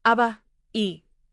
Aba,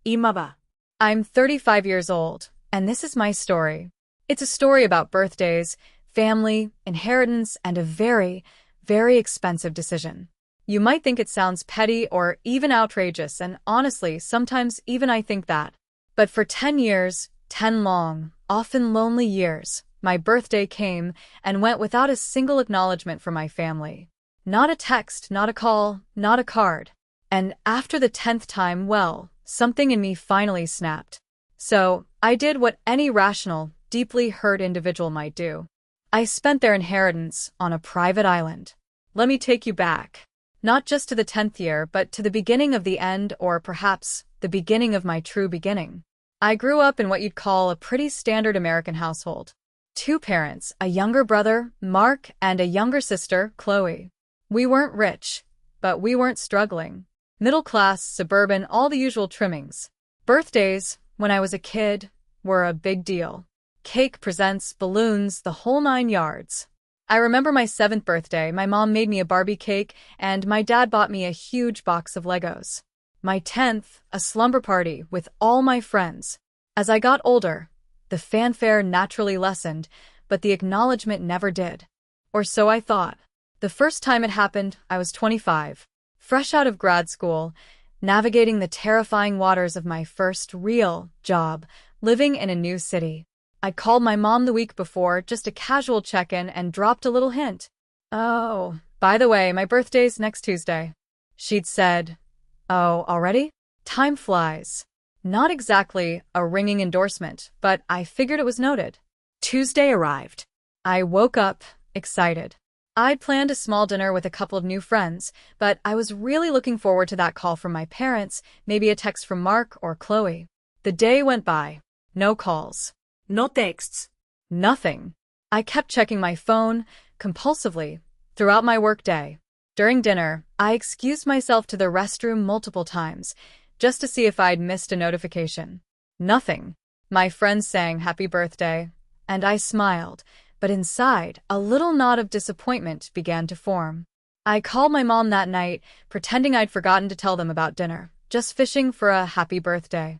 imaba. I'm 35 years old, and this is my story. It's a story about birthdays, family, inheritance, and a very, very expensive decision. You might think it sounds petty or even outrageous, and honestly, sometimes even I think that. But for 10 years, 10 long, often lonely years, my birthday came and went without a single acknowledgement from my family. Not a text, not a call, not a card. And after the 10th time, well, something in me finally snapped. So, I did what any rational, deeply hurt individual might do. I spent their inheritance on a private island. Let me take you back. Not just to the 10th year, but to the beginning of the end, or perhaps the beginning of my true beginning. I grew up in what you'd call a pretty standard American household. 2 parents, a younger brother, Mark, and a younger sister, Chloe. We weren't rich, but we weren't struggling. Middle class, suburban, all the usual trimmings. Birthdays, when I was a kid, were a big deal. Cake, presents, balloons, the whole 9 yards. I remember my 7th birthday, my mom made me a Barbie cake, and my dad bought me a huge box of Legos. My 10th, a slumber party with all my friends. As I got older, the fanfare naturally lessened, but the acknowledgement never did. Or so I thought. The first time it happened, I was 25, fresh out of grad school, navigating the terrifying waters of my first real job, living in a new city. I called my mom the week before, just a casual check-in, and dropped a little hint. "Oh, by the way, my birthday's next Tuesday." She'd said, "Oh, already? Time flies." Not exactly a ringing endorsement, but I figured it was noted. Tuesday arrived. I woke up, excited. I'd planned a small dinner with a couple of new friends, but I was really looking forward to that call from my parents, maybe a text from Mark or Chloe. The day went by. No calls. No texts. Nothing. I kept checking my phone, compulsively, throughout my workday. During dinner, I excused myself to the restroom multiple times, just to see if I'd missed a notification. Nothing. My friends sang happy birthday, and I smiled, but inside, a little knot of disappointment began to form. I called my mom that night, pretending I'd forgotten to tell them about dinner, just fishing for a happy birthday.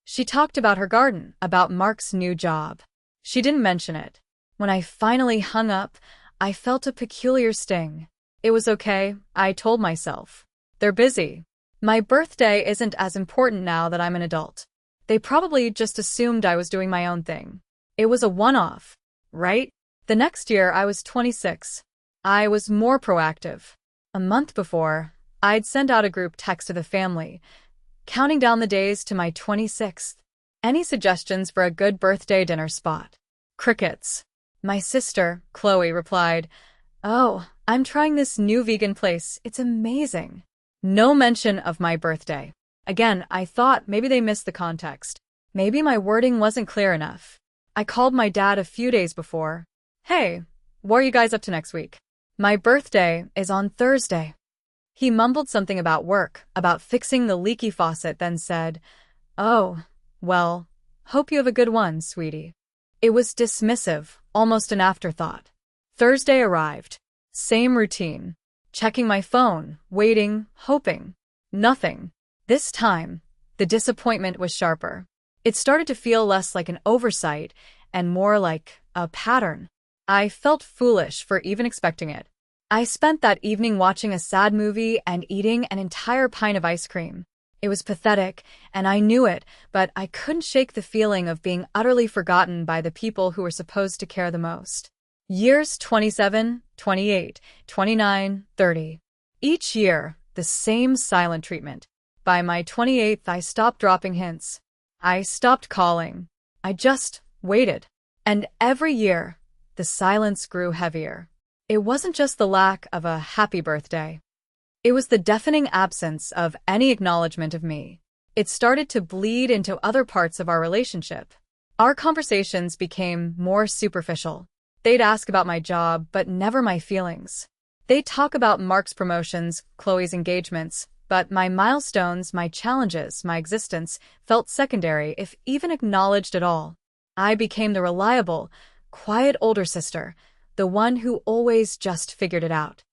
She talked about her garden, about Mark's new job. She didn't mention it. When I finally hung up, I felt a peculiar sting. It was okay, I told myself. They're busy. My birthday isn't as important now that I'm an adult. They probably just assumed I was doing my own thing. It was a one-off, right? The next year, I was 26. I was more proactive. A month before, I'd sent out a group text to the family, counting down the days to my 26th. Any suggestions for a good birthday dinner spot? Crickets. My sister, Chloe, replied, "Oh, I'm trying this new vegan place. It's amazing." No mention of my birthday. Again, I thought maybe they missed the context. Maybe my wording wasn't clear enough. I called my dad a few days before. "Hey, what are you guys up to next week?" "My birthday is on Thursday." He mumbled something about work, about fixing the leaky faucet, then said, "Oh, well, hope you have a good one, sweetie." It was dismissive, almost an afterthought. Thursday arrived. Same routine. Checking my phone, waiting, hoping. Nothing. This time, the disappointment was sharper. It started to feel less like an oversight and more like a pattern. I felt foolish for even expecting it. I spent that evening watching a sad movie and eating an entire pint of ice cream. It was pathetic, and I knew it, but I couldn't shake the feeling of being utterly forgotten by the people who were supposed to care the most. Years 27, 28, 29, 30. Each year, the same silent treatment. By my 28th, I stopped dropping hints. I stopped calling. I just waited. And every year, the silence grew heavier. It wasn't just the lack of a happy birthday. It was the deafening absence of any acknowledgement of me. It started to bleed into other parts of our relationship. Our conversations became more superficial. They'd ask about my job, but never my feelings. They'd talk about Mark's promotions, Chloe's engagements, but my milestones, my challenges, my existence felt secondary, if even acknowledged at all. I became the reliable, quiet older sister, the one who always just figured it out.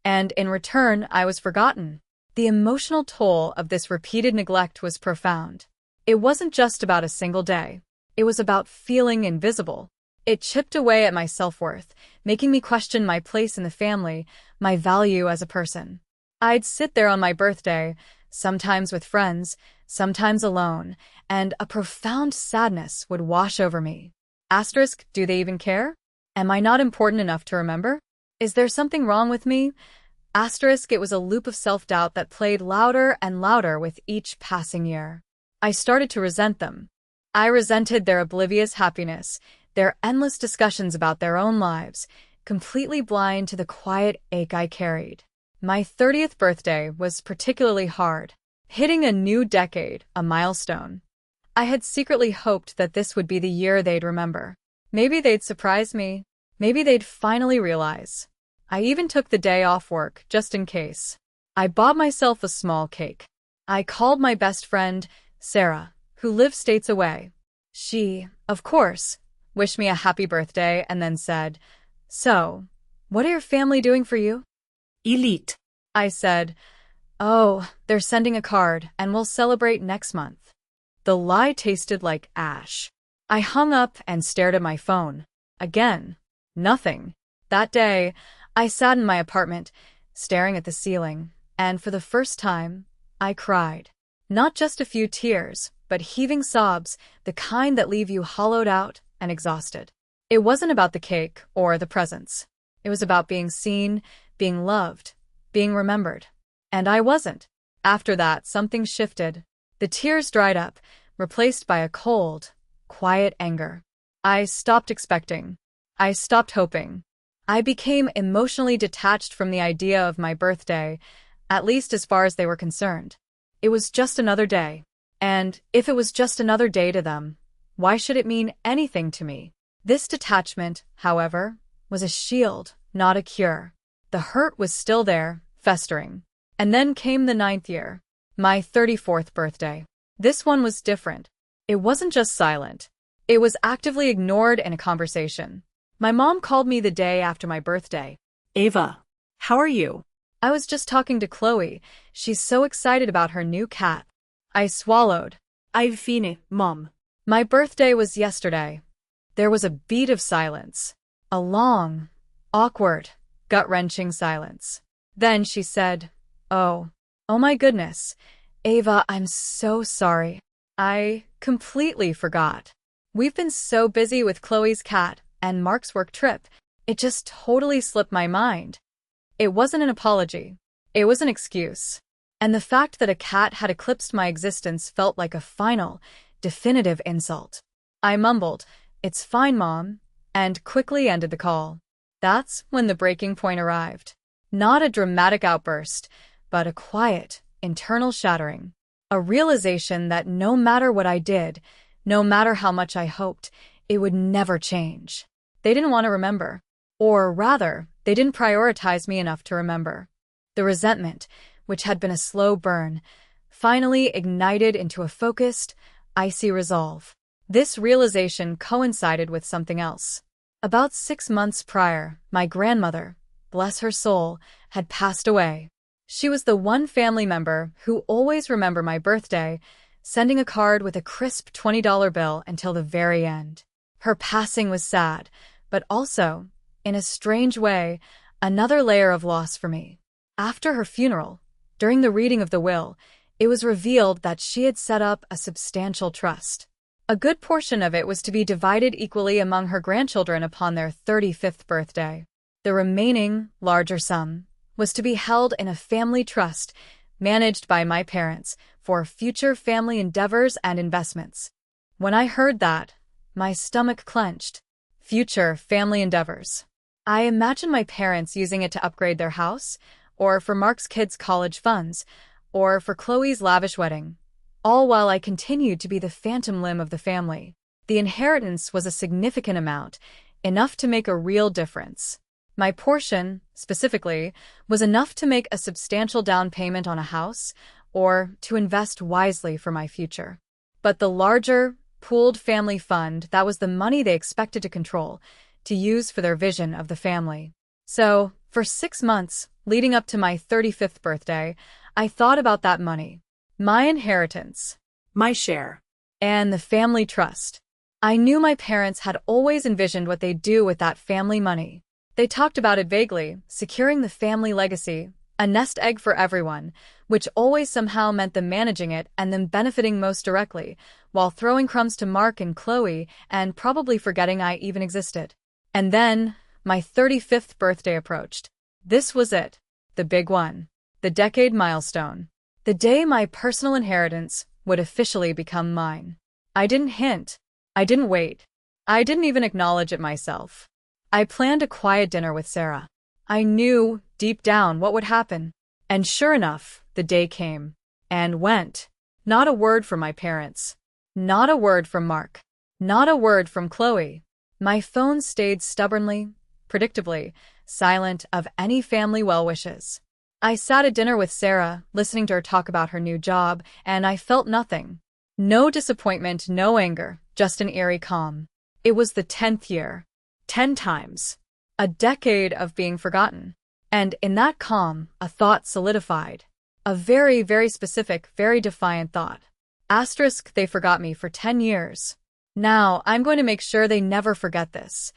And in return, I was forgotten. The emotional toll of this repeated neglect was profound. It wasn't just about a single day. It was about feeling invisible. It chipped away at my self-worth, making me question my place in the family, my value as a person. I'd sit there on my birthday, sometimes with friends, sometimes alone, and a profound sadness would wash over me. Asterisk, do they even care? Am I not important enough to remember? Is there something wrong with me? Asterisk, it was a loop of self-doubt that played louder and louder with each passing year. I started to resent them. I resented their oblivious happiness, their endless discussions about their own lives, completely blind to the quiet ache I carried. My 30th birthday was particularly hard, hitting a new decade, a milestone. I had secretly hoped that this would be the year they'd remember. Maybe they'd surprise me. Maybe they'd finally realize. I even took the day off work, just in case. I bought myself a small cake. I called my best friend, Sarah, who lives states away. She, of course, wished me a happy birthday and then said, "So, what are your family doing for you?" Elite. I said, "Oh, they're sending a card and we'll celebrate next month." The lie tasted like ash. I hung up and stared at my phone. Again, nothing. That day, I sat in my apartment, staring at the ceiling, and for the first time, I cried. Not just a few tears, but heaving sobs, the kind that leave you hollowed out and exhausted. It wasn't about the cake or the presents. It was about being seen, being loved, being remembered. And I wasn't. After that, something shifted. The tears dried up, replaced by a cold, quiet anger. I stopped expecting. I stopped hoping. I became emotionally detached from the idea of my birthday, at least as far as they were concerned. It was just another day. And if it was just another day to them, why should it mean anything to me? This detachment, however, was a shield, not a cure. The hurt was still there, festering. And then came the 9th year, my 34th birthday. This one was different. It wasn't just silent. It was actively ignored in a conversation. My mom called me the day after my birthday. Ava, how are you? I was just talking to Chloe. She's so excited about her new cat. I swallowed. I'm fine, Mom. My birthday was yesterday. There was a beat of silence. A long, awkward, gut-wrenching silence. Then she said, Oh my goodness. Ava, I'm so sorry. I completely forgot. We've been so busy with Chloe's cat and Mark's work trip, it just totally slipped my mind. It wasn't an apology. It was an excuse. And the fact that a cat had eclipsed my existence felt like a final, definitive insult. I mumbled, "It's fine, Mom," and quickly ended the call. That's when the breaking point arrived. Not a dramatic outburst, but a quiet, internal shattering. A realization that no matter what I did, no matter how much I hoped, it would never change. They didn't want to remember. Or rather, they didn't prioritize me enough to remember. The resentment, which had been a slow burn, finally ignited into a focused, icy resolve. This realization coincided with something else. About 6 months prior, my grandmother, bless her soul, had passed away. She was the one family member who always remembered my birthday, sending a card with a crisp $20 bill until the very end. Her passing was sad, but also, in a strange way, another layer of loss for me. After her funeral, during the reading of the will, it was revealed that she had set up a substantial trust. A good portion of it was to be divided equally among her grandchildren upon their 35th birthday. The remaining, larger sum was to be held in a family trust managed by my parents for future family endeavors and investments. When I heard that, my stomach clenched. Future family endeavors. I imagined my parents using it to upgrade their house, or for Mark's kids' college funds, or for Chloe's lavish wedding, all while I continued to be the phantom limb of the family. The inheritance was a significant amount, enough to make a real difference. My portion, specifically, was enough to make a substantial down payment on a house, or to invest wisely for my future. But the larger, pooled family fund, that was the money they expected to control, to use for their vision of the family. So, for 6 months, leading up to my 35th birthday, I thought about that money, my inheritance, My share. and the family trust. I knew my parents had always envisioned what they'd do with that family money. They talked about it vaguely, securing the family legacy, a nest egg for everyone, which always somehow meant them managing it and them benefiting most directly, while throwing crumbs to Mark and Chloe and probably forgetting I even existed. And then, my 35th birthday approached. This was it. The big one. The decade milestone. The day my personal inheritance would officially become mine. I didn't hint. I didn't wait. I didn't even acknowledge it myself. I planned a quiet dinner with Sarah. I knew, deep down, what would happen. And sure enough, the day came. And went. Not a word from my parents. Not a word from Mark. Not a word from Chloe. My phone stayed stubbornly, predictably, silent of any family well wishes. I sat at dinner with Sarah, listening to her talk about her new job, and I felt nothing. No disappointment, no anger, just an eerie calm. It was the 10th year. 10 times. A decade of being forgotten. And in that calm, a thought solidified. A very, very specific, very defiant thought. Asterisk, they forgot me for 10 years. Now, I'm going to make sure they never forget this.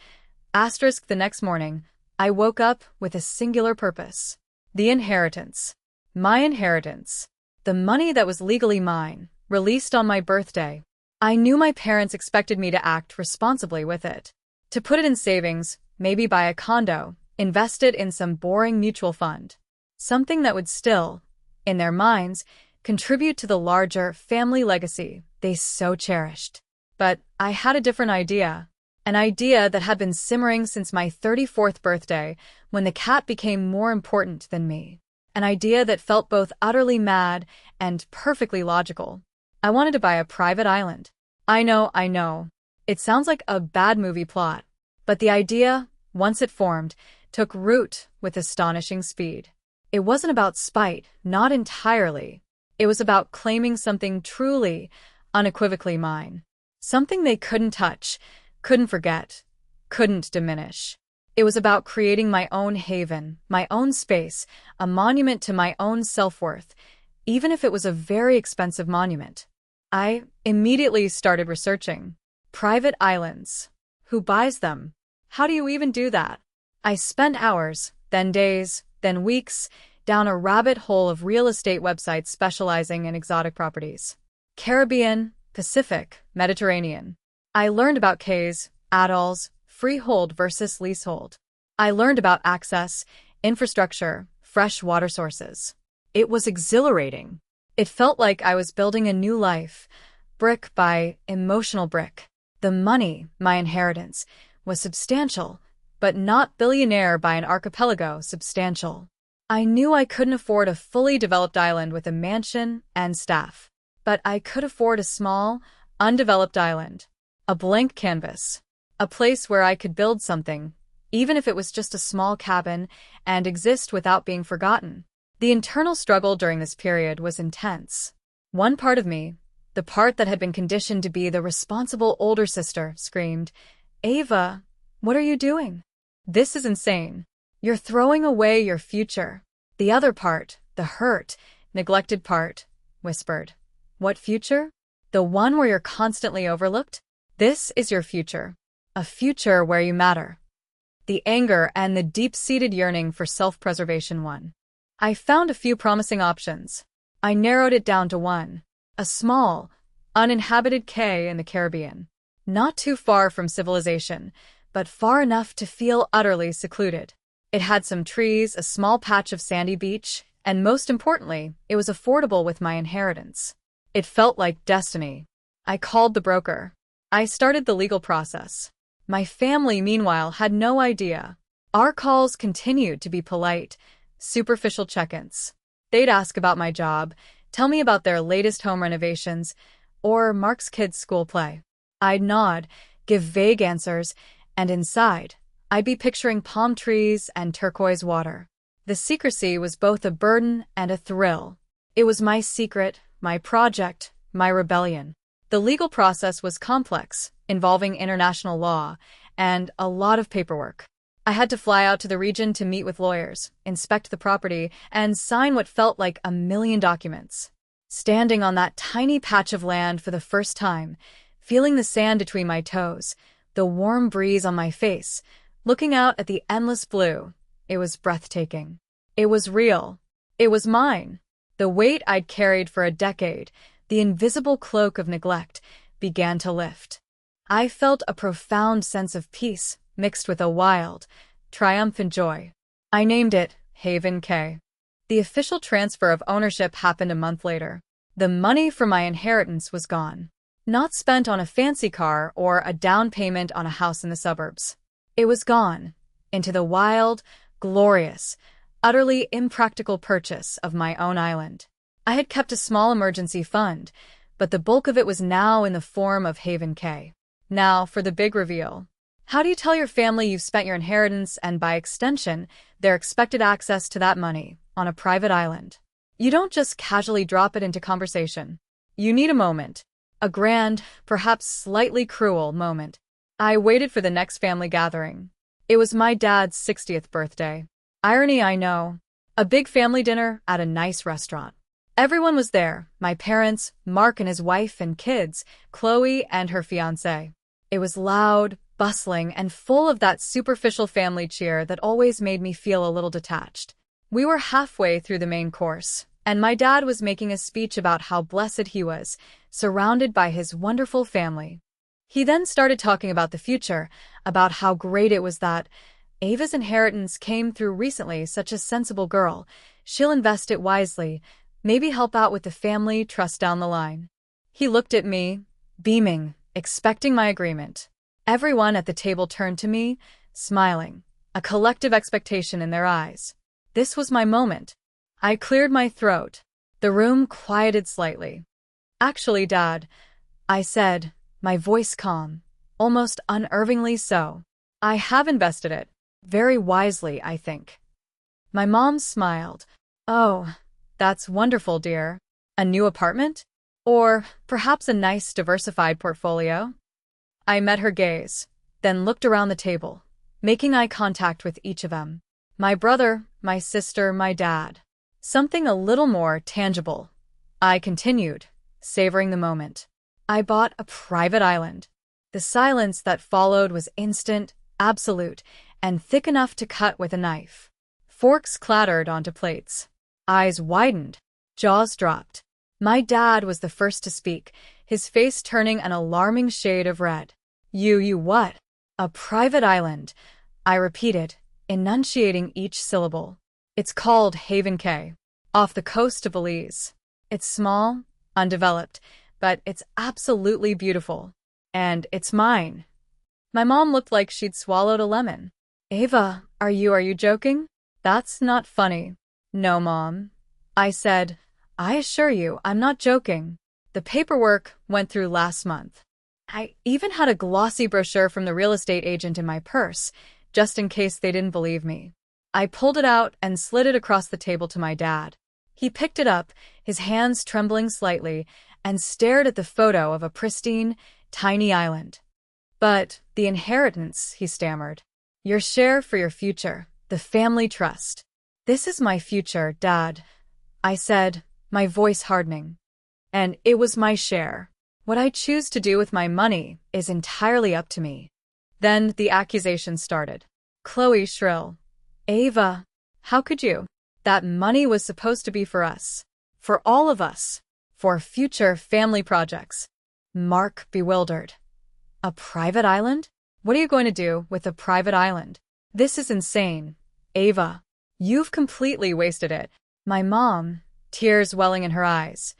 Asterisk, the next morning, I woke up with a singular purpose. The inheritance. My inheritance. The money that was legally mine, released on my birthday. I knew my parents expected me to act responsibly with it. To put it in savings, maybe buy a condo, invest it in some boring mutual fund. Something that would still, in their minds, contribute to the larger family legacy they so cherished. But I had a different idea. An idea that had been simmering since my 34th birthday, when the cat became more important than me. An idea that felt both utterly mad and perfectly logical. I wanted to buy a private island. I know. It sounds like a bad movie plot. But the idea, once it formed, took root with astonishing speed. It wasn't about spite, not entirely. It was about claiming something truly, unequivocally mine. Something they couldn't touch, couldn't forget, couldn't diminish. It was about creating my own haven, my own space, a monument to my own self-worth, even if it was a very expensive monument. I immediately started researching. Private islands. Who buys them? How do you even do that? I spent hours, then days, then weeks, down a rabbit hole of real estate websites specializing in exotic properties. Caribbean, Pacific, Mediterranean. I learned about cays, atolls, freehold versus leasehold. I learned about access, infrastructure, fresh water sources. It was exhilarating. It felt like I was building a new life, brick by emotional brick. The money, my inheritance, was substantial, but not billionaire by an archipelago substantial. I knew I couldn't afford a fully developed island with a mansion and staff, but I could afford a small, undeveloped island, a blank canvas, a place where I could build something, even if it was just a small cabin, and exist without being forgotten. The internal struggle during this period was intense. One part of me, the part that had been conditioned to be the responsible older sister, screamed, "Ava, what are you doing? This is insane. You're throwing away your future." The other part, the hurt, neglected part, whispered, "What future? The one where you're constantly overlooked? This is your future. A future where you matter." The anger and the deep-seated yearning for self-preservation won. I found a few promising options. I narrowed it down to one. A small, uninhabited cay in the Caribbean. Not too far from civilization, but far enough to feel utterly secluded. It had some trees, a small patch of sandy beach, and most importantly, it was affordable with my inheritance. It felt like destiny. I called the broker. I started the legal process. My family, meanwhile, had no idea. Our calls continued to be polite, superficial check-ins. They'd ask about my job, tell me about their latest home renovations, or Mark's kids' school play. I'd nod, give vague answers, and inside, I'd be picturing palm trees and turquoise water. The secrecy was both a burden and a thrill. It was my secret, my project, my rebellion. The legal process was complex, involving international law, and a lot of paperwork. I had to fly out to the region to meet with lawyers, inspect the property, and sign what felt like a million documents. Standing on that tiny patch of land for the first time, feeling the sand between my toes, the warm breeze on my face, looking out at the endless blue, it was breathtaking. It was real. It was mine. The weight I'd carried for a decade, the invisible cloak of neglect, began to lift. I felt a profound sense of peace mixed with a wild, triumphant joy. I named it Haven Cay. The official transfer of ownership happened a month later. The money from my inheritance was gone. Not spent on a fancy car or a down payment on a house in the suburbs. It was gone into the wild, glorious, utterly impractical purchase of my own island. I had kept a small emergency fund, but the bulk of it was now in the form of Haven Cay. Now for the big reveal. How do you tell your family you've spent your inheritance and, by extension, their expected access to that money on a private island? You don't just casually drop it into conversation. You need a moment. A grand, perhaps slightly cruel moment. I waited for the next family gathering. It was my dad's 60th birthday. Irony, I know. A big family dinner at a nice restaurant. Everyone was there, my parents, Mark and his wife and kids, Chloe and her fiancé. It was loud, bustling, and full of that superficial family cheer that always made me feel a little detached. We were halfway through the main course, and my dad was making a speech about how blessed he was, surrounded by his wonderful family. He then started talking about the future, about how great it was that Ava's inheritance came through recently, such a sensible girl. She'll invest it wisely, maybe help out with the family trust down the line. He looked at me, beaming, expecting my agreement. Everyone at the table turned to me, smiling, a collective expectation in their eyes. This was my moment. I cleared my throat. The room quieted slightly. Actually, Dad, I said, my voice calm, almost unnervingly so. I have invested it. Very wisely, I think. My mom smiled. Oh, that's wonderful, dear. A new apartment? Or perhaps a nice diversified portfolio? I met her gaze, then looked around the table, making eye contact with each of them. My brother, my sister, my dad. Something a little more tangible. I continued, savoring the moment. I bought a private island. The silence that followed was instant, absolute, and thick enough to cut with a knife. Forks clattered onto plates. Eyes widened. Jaws dropped. My dad was the first to speak, his face turning an alarming shade of red. You what? A private island, I repeated, enunciating each syllable. It's called Haven Cay, off the coast of Belize. It's small, undeveloped, but it's absolutely beautiful. And it's mine. My mom looked like she'd swallowed a lemon. Ava, are you joking? That's not funny. No, Mom. I said, I assure you, I'm not joking. The paperwork went through last month. I even had a glossy brochure from the real estate agent in my purse, just in case they didn't believe me. I pulled it out and slid it across the table to my dad. He picked it up, his hands trembling slightly, and stared at the photo of a pristine, tiny island. But the inheritance, he stammered. Your share for your future, the family trust. This is my future, Dad, I said, my voice hardening. And it was my share. What I choose to do with my money is entirely up to me. Then the accusations started. Chloe shrill. Ava, how could you? That money was supposed to be for us. For all of us. For future family projects. Mark bewildered. A private island? What are you going to do with a private island? This is insane. Ava, you've completely wasted it. My mom, tears welling in her eyes.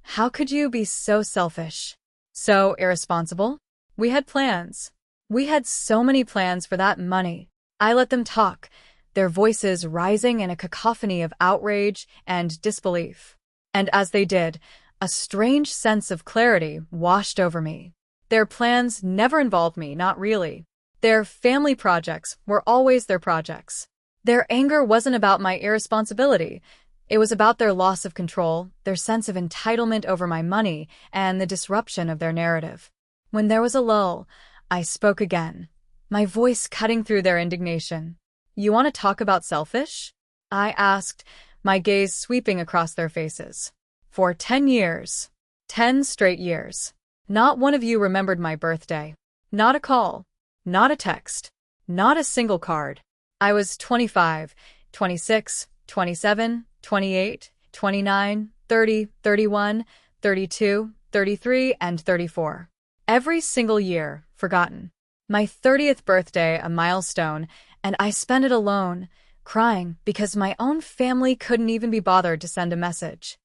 How could you be so selfish? So irresponsible? We had plans. We had so many plans for that money. I let them talk, their voices rising in a cacophony of outrage and disbelief. And as they did, a strange sense of clarity washed over me. Their plans never involved me, not really. Their family projects were always their projects. Their anger wasn't about my irresponsibility. It was about their loss of control, their sense of entitlement over my money, and the disruption of their narrative. When there was a lull, I spoke again. my voice cutting through their indignation. You want to talk about selfish? I asked, my gaze sweeping across their faces. For 10 years. 10 straight years. Not one of you remembered my birthday. Not a call. Not a text. Not a single card. I was 25, 26, 27, 28, 29, 30, 31, 32, 33, and 34. Every single year, forgotten. My 30th birthday, a milestone, and I spent it alone, crying because my own family couldn't even be bothered to send a message.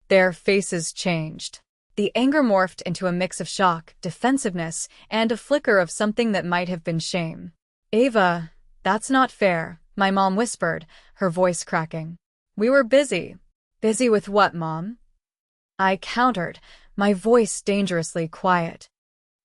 Their faces changed. The anger morphed into a mix of shock, defensiveness, and a flicker of something that might have been shame. Ava, that's not fair, my mom whispered, her voice cracking. We were busy. Busy with what, Mom? I countered, my voice dangerously quiet.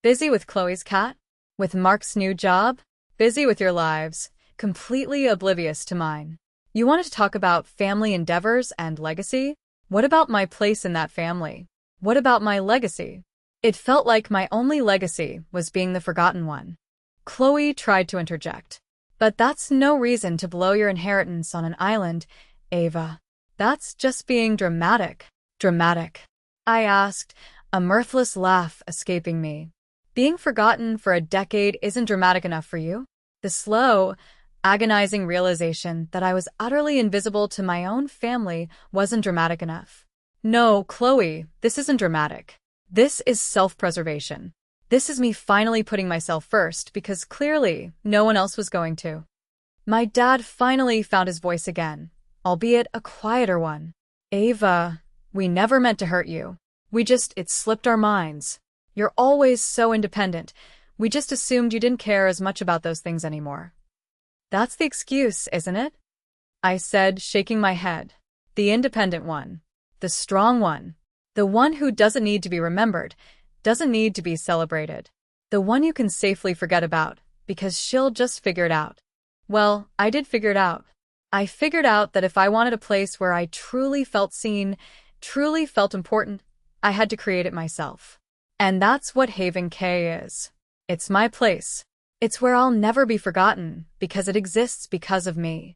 Busy with Chloe's cat? With Mark's new job? Busy with your lives, completely oblivious to mine. You wanted to talk about family endeavors and legacy? What about my place in that family? What about my legacy? It felt like my only legacy was being the forgotten one. Chloe tried to interject. But that's no reason to blow your inheritance on an island, Ava. That's just being dramatic. Dramatic. I asked, a mirthless laugh escaping me. Being forgotten for a decade isn't dramatic enough for you? The slow, agonizing realization that I was utterly invisible to my own family wasn't dramatic enough. No, Chloe, this isn't dramatic. This is self-preservation. This is me finally putting myself first because clearly no one else was going to. My dad finally found his voice again, albeit a quieter one. Ava, we never meant to hurt you. It slipped our minds. You're always so independent. We just assumed you didn't care as much about those things anymore. That's the excuse, isn't it? I said, shaking my head. The independent one. The strong one. The one who doesn't need to be remembered, doesn't need to be celebrated. The one you can safely forget about, because she'll just figure it out. Well, I did figure it out. I figured out that if I wanted a place where I truly felt seen, truly felt important, I had to create it myself. And that's what Haven K is. It's my place. It's where I'll never be forgotten, because it exists because of me.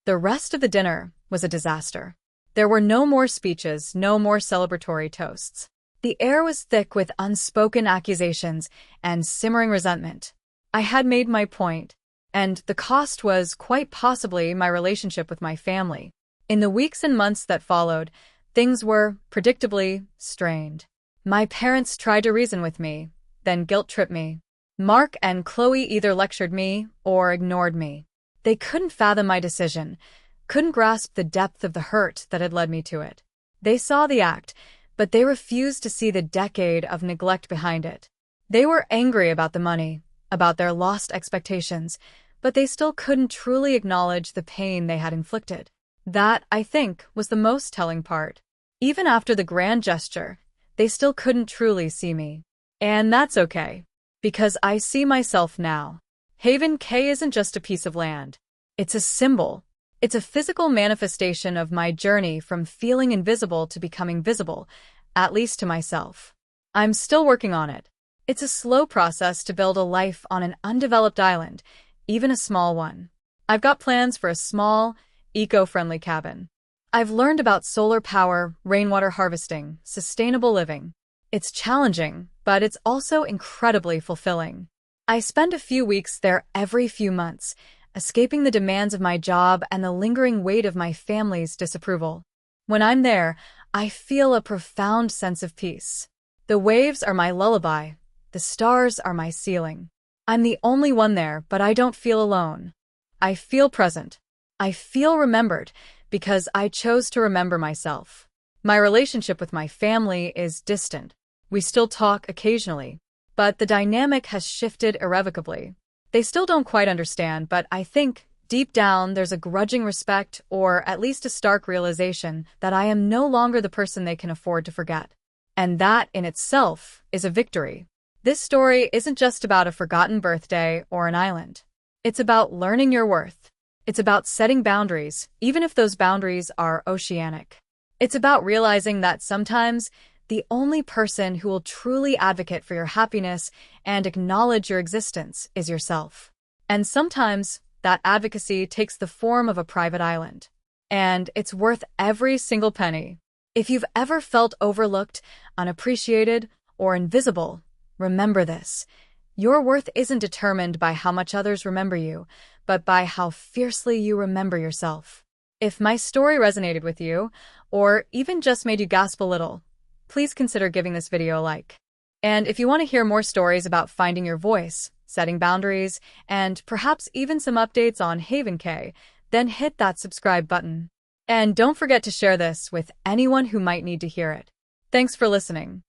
The rest of the dinner was a disaster. There were no more speeches, no more celebratory toasts. The air was thick with unspoken accusations and simmering resentment. I had made my point, and the cost was quite possibly my relationship with my family. In the weeks and months that followed, things were, predictably, strained. My parents tried to reason with me, then guilt-tripped me. Mark and Chloe either lectured me or ignored me. They couldn't fathom my decision, couldn't grasp the depth of the hurt that had led me to it. They saw the act, but they refused to see the decade of neglect behind it. They were angry about the money, about their lost expectations, but they still couldn't truly acknowledge the pain they had inflicted. That, I think, was the most telling part. Even after the grand gesture, they still couldn't truly see me. And that's okay, because I see myself now. Haven K isn't just a piece of land. It's a symbol. It's a physical manifestation of my journey from feeling invisible to becoming visible, at least to myself. I'm still working on it. It's a slow process to build a life on an undeveloped island, even a small one. I've got plans for a small, eco-friendly cabin. I've learned about solar power, rainwater harvesting, sustainable living. It's challenging, but it's also incredibly fulfilling. I spend a few weeks there every few months, escaping the demands of my job and the lingering weight of my family's disapproval. When I'm there, I feel a profound sense of peace. The waves are my lullaby. The stars are my ceiling. I'm the only one there, but I don't feel alone. I feel present. I feel remembered because I chose to remember myself. My relationship with my family is distant. We still talk occasionally, but the dynamic has shifted irrevocably. They still don't quite understand, but I think, deep down, there's a grudging respect, or at least a stark realization, that I am no longer the person they can afford to forget. And that, in itself, is a victory. This story isn't just about a forgotten birthday or an island. It's about learning your worth. It's about setting boundaries, even if those boundaries are oceanic. It's about realizing that sometimes the only person who will truly advocate for your happiness and acknowledge your existence is yourself. And sometimes that advocacy takes the form of a private island. And it's worth every single penny. If you've ever felt overlooked, unappreciated, or invisible, remember this. Your worth isn't determined by how much others remember you, but by how fiercely you remember yourself. If my story resonated with you, or even just made you gasp a little, please consider giving this video a like. And if you want to hear more stories about finding your voice, setting boundaries, and perhaps even some updates on Haven K, then hit that subscribe button. And don't forget to share this with anyone who might need to hear it. Thanks for listening.